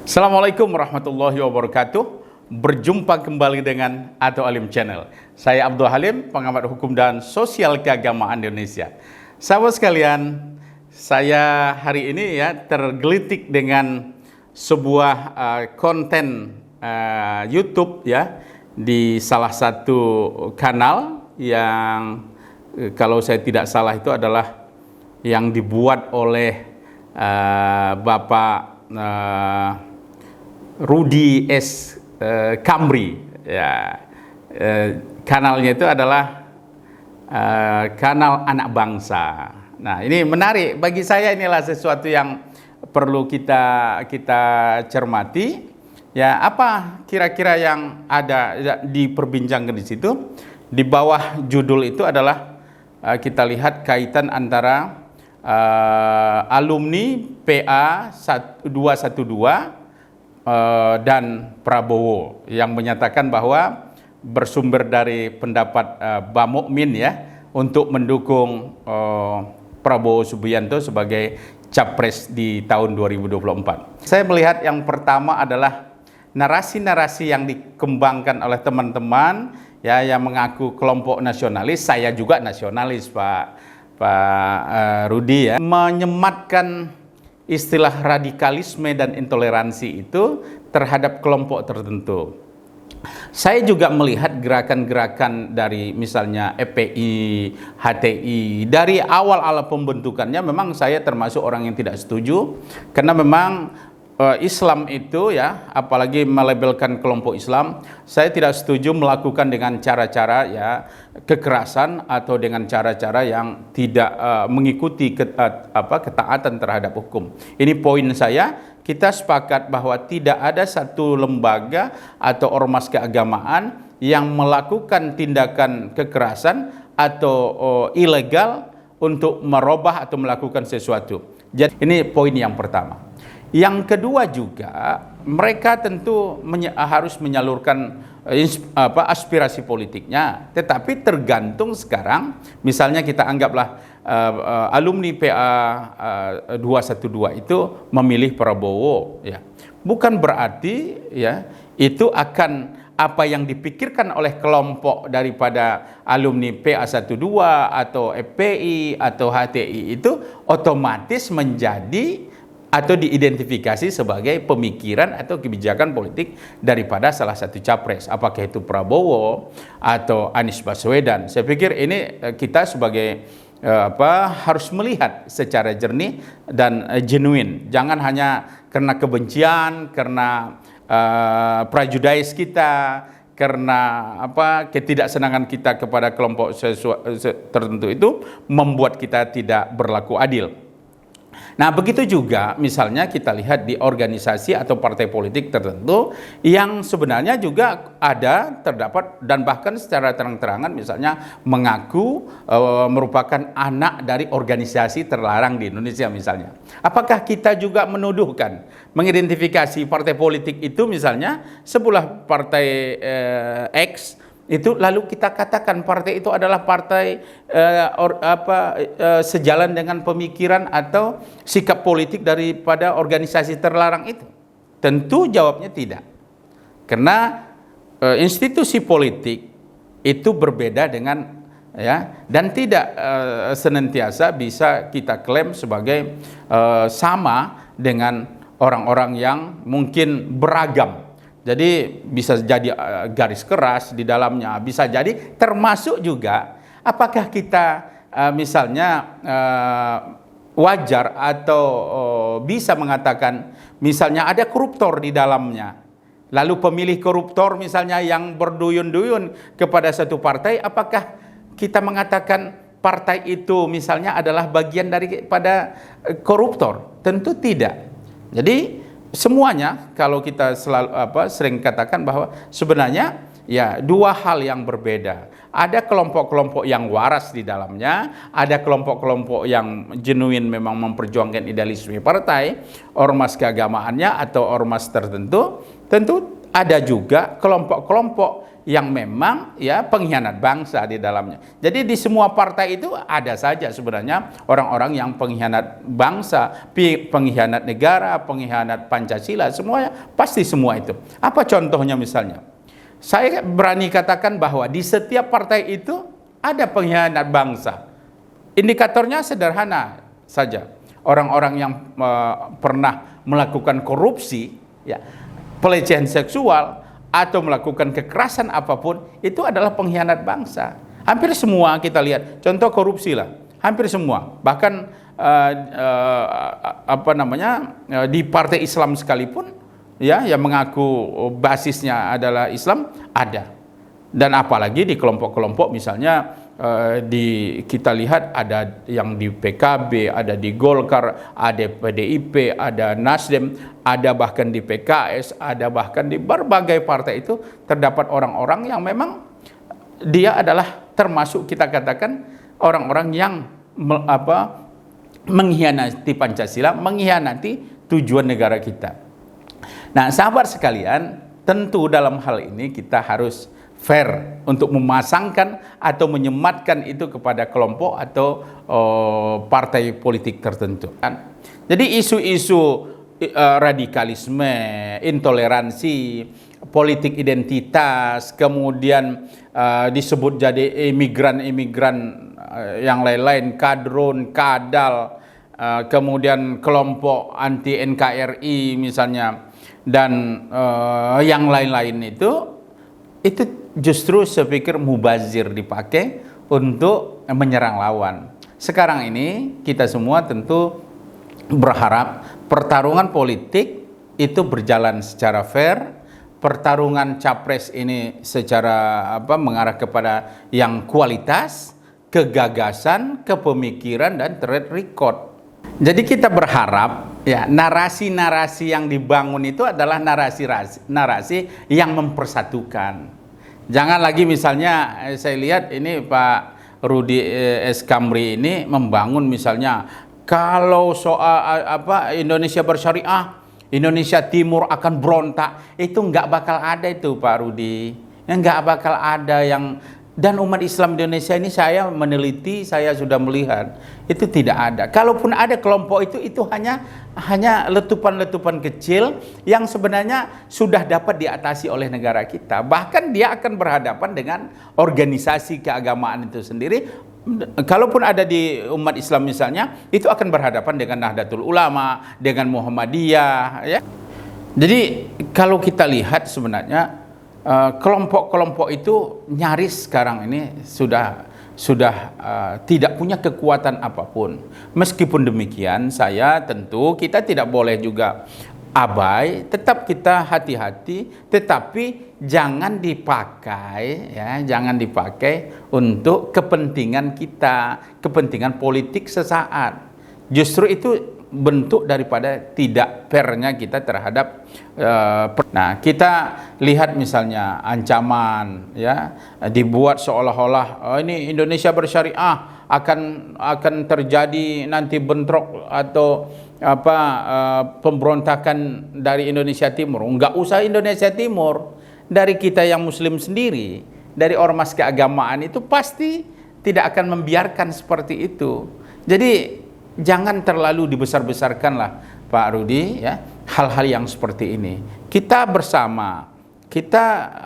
Assalamualaikum warahmatullahi wabarakatuh. Berjumpa kembali dengan Ato Alim Channel. Saya Abdul Halim, pengamat hukum dan sosial keagamaan Indonesia. Sahabat sekalian, saya hari ini tergelitik dengan sebuah konten YouTube di salah satu kanal yang kalau saya tidak salah itu adalah yang dibuat oleh Bapak Rudy S. Kamri. Kanalnya itu adalah kanal anak bangsa. Nah, ini menarik bagi saya, inilah sesuatu yang perlu kita cermati. Ya, apa kira-kira yang ada diperbincangkan di situ? Di bawah judul itu adalah kita lihat kaitan antara alumni PA 212 dan Prabowo yang menyatakan bahwa bersumber dari pendapat Bang Mukmin untuk mendukung Prabowo Subianto sebagai capres di tahun 2024. Saya melihat yang pertama adalah narasi-narasi yang dikembangkan oleh teman-teman yang mengaku kelompok nasionalis. Saya juga nasionalis, Pak Rudy, menyematkan istilah radikalisme dan intoleransi itu terhadap kelompok tertentu. Saya juga melihat gerakan-gerakan dari misalnya FPI, HTI, dari awal-awal pembentukannya memang saya termasuk orang yang tidak setuju, karena memang Islam itu apalagi melabelkan kelompok Islam, saya tidak setuju melakukan dengan cara-cara kekerasan atau dengan cara-cara yang tidak mengikuti ketaatan terhadap hukum. Ini poin saya. Kita sepakat bahwa tidak ada satu lembaga atau ormas keagamaan yang melakukan tindakan kekerasan atau ilegal untuk merubah atau melakukan sesuatu. Jadi ini poin yang pertama. Yang kedua juga, mereka tentu harus menyalurkan aspirasi politiknya, tetapi tergantung sekarang, misalnya kita anggaplah alumni PA 212 itu memilih Prabowo, bukan berarti itu akan apa yang dipikirkan oleh kelompok daripada alumni PA 12 atau FPI atau HTI itu otomatis menjadi atau diidentifikasi sebagai pemikiran atau kebijakan politik daripada salah satu capres, apakah itu Prabowo atau Anies Baswedan. Saya pikir ini kita sebagai harus melihat secara jernih dan genuine. Jangan hanya karena kebencian, karena prejudice kita, karena ketidaksenangan kita kepada kelompok tertentu itu membuat kita tidak berlaku adil. Nah, begitu juga misalnya kita lihat di organisasi atau partai politik tertentu yang sebenarnya juga terdapat dan bahkan secara terang-terangan misalnya mengaku merupakan anak dari organisasi terlarang di Indonesia misalnya. Apakah kita juga menuduhkan, mengidentifikasi partai politik itu misalnya sebuah partai X itu lalu kita katakan partai itu adalah partai sejalan dengan pemikiran atau sikap politik daripada organisasi terlarang itu? Tentu jawabnya tidak. Karena institusi politik itu berbeda dengan dan tidak senantiasa bisa kita klaim sebagai sama dengan orang-orang yang mungkin beragam. Jadi bisa jadi garis keras di dalamnya, bisa jadi termasuk juga apakah kita misalnya wajar atau bisa mengatakan misalnya ada koruptor di dalamnya. Lalu pemilih koruptor misalnya yang berduyun-duyun kepada satu partai, apakah kita mengatakan partai itu misalnya adalah bagian daripada koruptor? Tentu tidak. Jadi semuanya kalau kita selalu sering katakan bahwa sebenarnya dua hal yang berbeda. Ada kelompok-kelompok yang waras di dalamnya, ada kelompok-kelompok yang genuine memang memperjuangkan idealisme partai, ormas keagamaannya atau ormas tertentu. Tentu ada juga kelompok-kelompok yang memang ya pengkhianat bangsa di dalamnya. Jadi di semua partai itu ada saja sebenarnya orang-orang yang pengkhianat bangsa, pengkhianat negara, pengkhianat Pancasila, semuanya pasti semua itu. Apa contohnya misalnya? Saya berani katakan bahwa di setiap partai itu ada pengkhianat bangsa. Indikatornya sederhana saja. Orang-orang yang pernah melakukan korupsi, ya, pelecehan seksual, atau melakukan kekerasan apapun, itu adalah pengkhianat bangsa. Hampir semua kita lihat, contoh korupsi lah, hampir semua. Bahkan di partai Islam sekalipun, ya, yang mengaku basisnya adalah Islam ada. Dan apalagi di kelompok-kelompok misalnya kita lihat ada yang di PKB, ada di Golkar, ada PDIP, ada Nasdem, ada bahkan di PKS, ada bahkan di berbagai partai itu terdapat orang-orang yang memang dia adalah termasuk kita katakan orang-orang yang mengkhianati Pancasila, mengkhianati tujuan negara kita. Nah, sahabat sekalian, tentu dalam hal ini kita harus fair untuk memasangkan atau menyematkan itu kepada kelompok atau partai politik tertentu. Jadi isu-isu radikalisme, intoleransi, politik identitas, kemudian disebut jadi imigran-imigran yang lain-lain, kadrun, kadal, kemudian kelompok anti NKRI misalnya, dan yang lain-lain itu justru saya pikir mubazir dipakai untuk menyerang lawan. Sekarang ini kita semua tentu berharap pertarungan politik itu berjalan secara fair, pertarungan capres ini secara mengarah kepada yang kualitas, kegagasan, kepemikiran, dan track record. Jadi kita berharap ya narasi-narasi yang dibangun itu adalah narasi yang mempersatukan. Jangan lagi misalnya saya lihat ini Pak Rudi S. Kamri ini membangun misalnya kalau soal Indonesia bersyariah, Indonesia Timur akan berontak, itu nggak bakal ada itu Pak Rudi. Nggak bakal ada yang. Dan umat Islam Indonesia ini saya meneliti, saya sudah melihat itu tidak ada. Kalaupun ada kelompok itu hanya letupan-letupan kecil yang sebenarnya sudah dapat diatasi oleh negara kita. Bahkan dia akan berhadapan dengan organisasi keagamaan itu sendiri. Kalaupun ada di umat Islam misalnya, itu akan berhadapan dengan Nahdlatul Ulama, dengan Muhammadiyah, ya. Jadi kalau kita lihat sebenarnya kelompok-kelompok itu nyaris sekarang ini sudah tidak punya kekuatan apapun. Meskipun demikian, kita tidak boleh juga abai, tetap kita hati-hati, tetapi jangan dipakai untuk kepentingan kita, kepentingan politik sesaat. Justru itu bentuk daripada tidak fairnya kita terhadap kita lihat misalnya ancaman ya dibuat seolah-olah ini Indonesia bersyariah akan terjadi nanti bentrok atau pemberontakan dari Indonesia Timur. Enggak usah Indonesia Timur, dari kita yang muslim sendiri, dari ormas keagamaan itu pasti tidak akan membiarkan seperti itu. Jadi jangan terlalu dibesar-besarkanlah Pak Rudi ya hal-hal yang seperti ini. Kita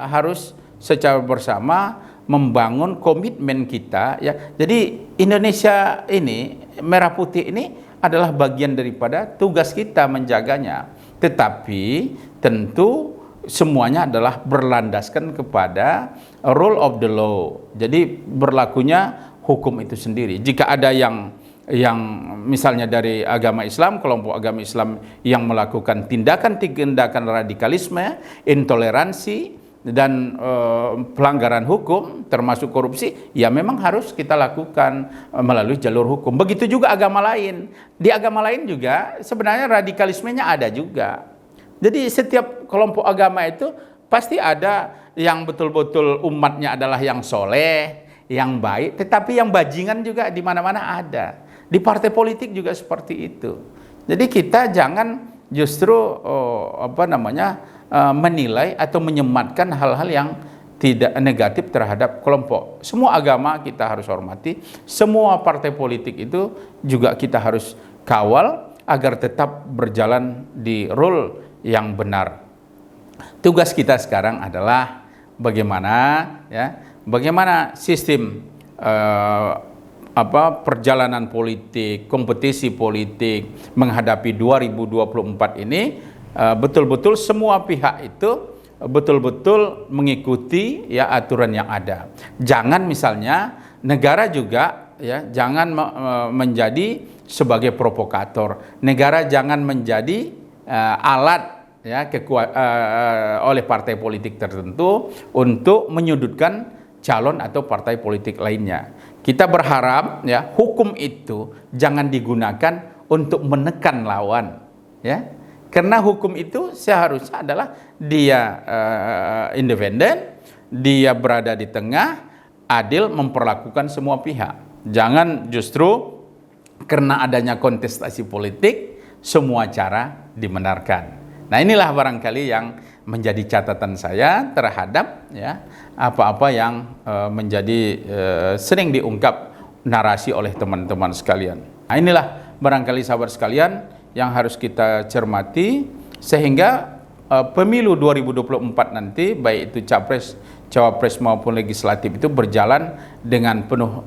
harus secara bersama membangun komitmen kita ya. Jadi Indonesia ini, merah putih ini adalah bagian daripada tugas kita menjaganya. Tetapi tentu semuanya adalah berlandaskan kepada rule of the law. Jadi berlakunya hukum itu sendiri. Jika ada yang misalnya dari agama Islam, kelompok agama Islam yang melakukan tindakan-tindakan radikalisme, intoleransi, dan pelanggaran hukum termasuk korupsi, ya memang harus kita lakukan melalui jalur hukum. Begitu juga agama lain. Di agama lain juga sebenarnya radikalismenya ada juga. Jadi setiap kelompok agama itu pasti ada yang betul-betul umatnya adalah yang soleh, yang baik, tetapi yang bajingan juga di mana-mana ada. Di partai politik juga seperti itu. Jadi kita jangan justru menilai atau menyematkan hal-hal tidak negatif terhadap kelompok. Semua agama kita harus hormati, semua partai politik itu juga kita harus kawal agar tetap berjalan di rule yang benar. Tugas kita sekarang adalah bagaimana sistem perjalanan politik, kompetisi politik menghadapi 2024 ini betul-betul semua pihak itu betul-betul mengikuti ya aturan yang ada. Jangan misalnya negara juga ya jangan menjadi sebagai provokator. Negara jangan menjadi alat ya oleh partai politik tertentu untuk menyudutkan calon atau partai politik lainnya. Kita berharap ya hukum itu jangan digunakan untuk menekan lawan, ya. Karena hukum itu seharusnya adalah dia independen, dia berada di tengah, adil memperlakukan semua pihak. Jangan justru karena adanya kontestasi politik semua cara dibenarkan. Nah, inilah barangkali yang menjadi catatan saya terhadap ya apa-apa yang menjadi sering diungkap narasi oleh teman-teman sekalian. Nah, inilah barangkali sahabat sekalian yang harus kita cermati sehingga pemilu 2024 nanti baik itu capres, cawapres maupun legislatif itu berjalan dengan penuh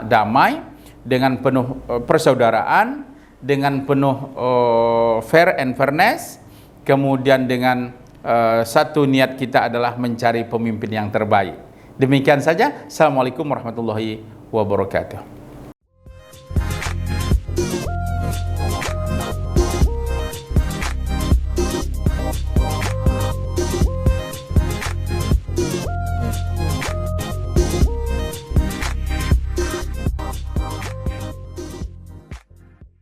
damai, dengan penuh persaudaraan, dengan penuh fair and fairness, kemudian dengan satu niat kita adalah mencari pemimpin yang terbaik. Demikian saja. Assalamualaikum warahmatullahi wabarakatuh.